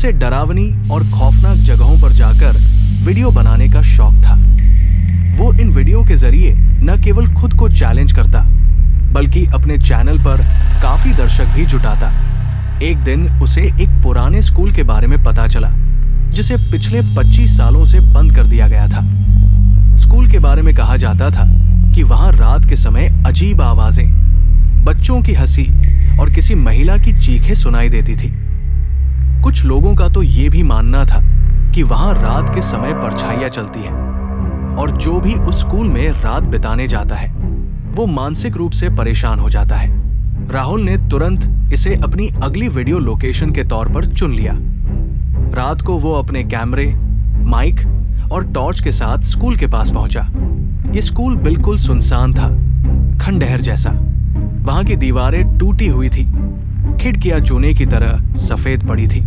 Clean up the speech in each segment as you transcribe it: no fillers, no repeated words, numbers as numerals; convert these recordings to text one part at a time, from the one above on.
उसे डरावनी और खौफनाक जगहों पर जाकर वीडियो बनाने का शौक था। वो इन वीडियो के जरिए न केवल खुद को चैलेंज करता, बल्कि अपने चैनल पर काफी दर्शक भी जुटाता। एक दिन उसे एक पुराने स्कूल के बारे में पता चला, जिसे पिछले 25 सालों से बंद कर दिया गया था। स्कूल के बारे में कहा जाता था कि वहां रात के समय अजीब आवाजें, बच्चों की हंसी और किसी महिला की चीखें सुनाई देती थी। कुछ लोगों का तो ये भी मानना था कि वहां रात के समय परछाइयां चलती हैं और जो भी उस स्कूल में रात बिताने जाता है वो मानसिक रूप से परेशान हो जाता है। राहुल ने तुरंत इसे अपनी अगली वीडियो लोकेशन के तौर पर चुन लिया। रात को वो अपने कैमरे, माइक और टॉर्च के साथ स्कूल के पास पहुंचा। ये स्कूल बिल्कुल सुनसान था, खंडहर जैसा। वहां की दीवारें टूटी हुई थी, खिड़कियां चूने की तरह सफेद पड़ी थी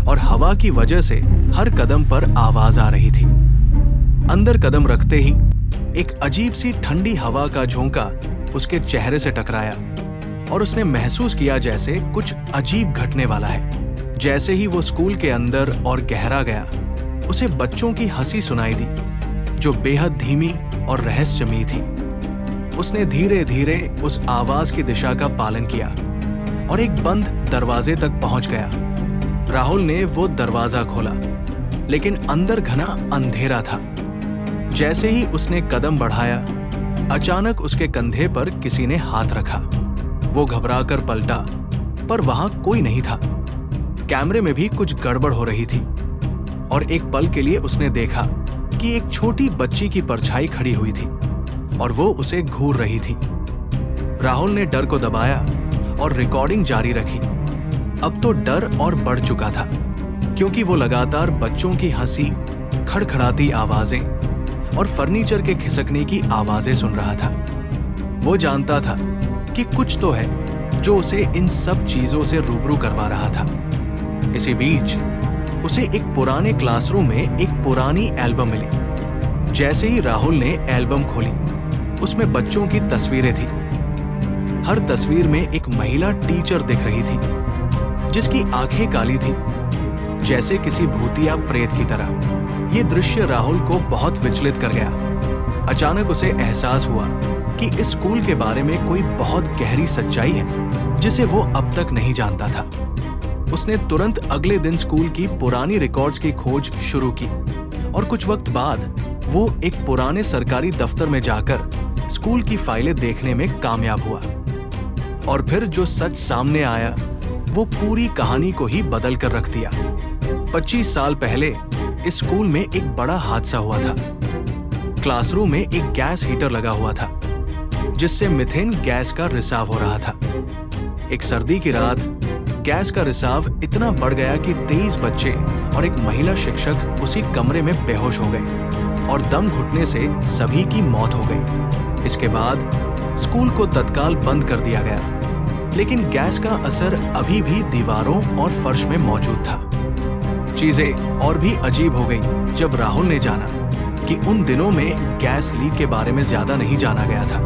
और हवा की वजह से हर कदम पर आवाज आ रही थी। अंदर कदम रखते ही एक अजीब सी ठंडी हवा का झोंका उसके चेहरे से टकराया और उसने महसूस किया जैसे कुछ अजीब घटने वाला है। जैसे ही वो स्कूल के अंदर और गहरा गया, उसे बच्चों की हंसी सुनाई दी, जो बेहद धीमी और रहस्यमयी थी। उसने धीरे धीरे उस आवाज की दिशा का पालन किया और एक बंद दरवाजे तक पहुंच गया। राहुल ने वो दरवाजा खोला, लेकिन अंदर घना अंधेरा था। जैसे ही उसने कदम बढ़ाया, अचानक उसके कंधे पर किसी ने हाथ रखा। वो घबराकर पलटा, पर वहां कोई नहीं था। कैमरे में भी कुछ गड़बड़ हो रही थी और एक पल के लिए उसने देखा कि एक छोटी बच्ची की परछाई खड़ी हुई थी और वो उसे घूर रही थी। राहुल ने डर को दबाया और रिकॉर्डिंग जारी रखी। अब तो डर और बढ़ चुका था, क्योंकि वो लगातार बच्चों की हंसी, खड़खड़ाती आवाजें और फर्नीचर के खिसकने की आवाजें सुन रहा था। वो जानता था कि कुछ तो है जो उसे इन सब चीजों से रूबरू करवा रहा था। इसी बीच उसे एक पुराने क्लासरूम में एक पुरानी एल्बम मिली। जैसे ही राहुल ने एल्बम खोली, उसमें बच्चों की तस्वीरें थी। हर तस्वीर में एक महिला टीचर दिख रही थी, जिसकी आंखें काली थी, जैसे किसी भूतिया प्रेत की तरह। ये दृश्य राहुल को बहुत विचलित कर गया। अचानक उसे एहसास हुआ कि इस स्कूल के बारे में कोई बहुत गहरी सच्चाई है, जिसे वो अब तक नहीं जानता था। उसने तुरंत अगले दिन स्कूल की पुरानी रिकॉर्ड्स की खोज शुरू की और कुछ वक्त बाद वो एक पुराने सरकारी दफ्तर में जाकर स्कूल की फाइलें देखने में कामयाब हुआ। और फिर जो सच सामने आया, वो पूरी कहानी को ही बदल कर रख दिया। 25 साल पहले इस स्कूल में एक बड़ा हादसा हुआ था। क्लासरूम में एक गैस हीटर लगा हुआ था, जिससे मीथेन गैस का रिसाव हो रहा था। एक सर्दी की रात गैस का रिसाव इतना बढ़ गया कि 23 बच्चे और एक महिला शिक्षक उसी कमरे में बेहोश हो गए और दम घुटने से सभी की मौत हो गई। इसके बाद स्कूल को तत्काल बंद कर दिया गया, लेकिन गैस का असर अभी भी दीवारों और फर्श में मौजूद था। चीजें और भी अजीब हो गई जब राहुल ने जाना कि उन दिनों में गैस लीक के बारे में ज्यादा नहीं जाना गया था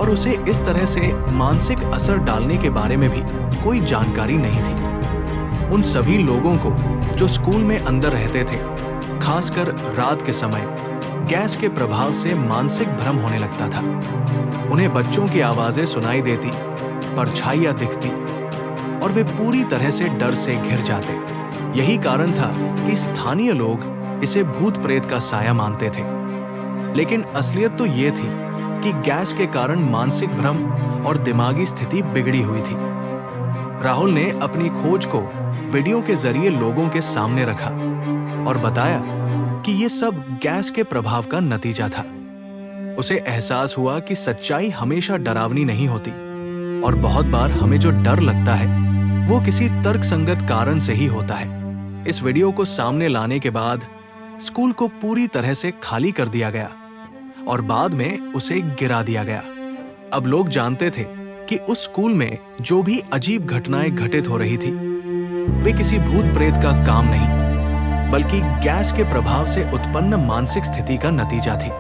और उसे इस तरह से मानसिक असर डालने के बारे में भी कोई जानकारी नहीं थी। उन सभी लोगों को जो स्कूल में अंदर रहते थे, खासकर रात के समय, गैस के प्रभाव से मानसिक भ्रम होने लगता था। उन्हें बच्चों की आवाजें सुनाई देती, परछाइयां दिखती और वे पूरी तरह से डर से घिर जाते। यही कारण था कि स्थानीय लोग इसे भूत प्रेत का साया मानते थे। लेकिन असलियत तो ये थी कि गैस के कारण मानसिक भ्रम और दिमागी स्थिति बिगड़ी हुई थी। राहुल ने अपनी खोज को वीडियो के जरिए लोगों के सामने रखा और बताया कि ये सब गैस के प्रभाव का नतीजा था। उसे एहसास हुआ कि सच्चाई हमेशा डरावनी नहीं होती और बहुत बार हमें जो डर लगता है वो किसी तर्कसंगत कारण से ही होता है। इस वीडियो को सामने लाने के बाद स्कूल को पूरी तरह से खाली कर दिया गया और बाद में उसे गिरा दिया गया। अब लोग जानते थे कि उस स्कूल में जो भी अजीब घटनाएं घटित हो रही थी, वे किसी भूत प्रेत का काम नहीं, बल्कि गैस के प्रभाव से उत्पन्न मानसिक स्थिति का नतीजा थी।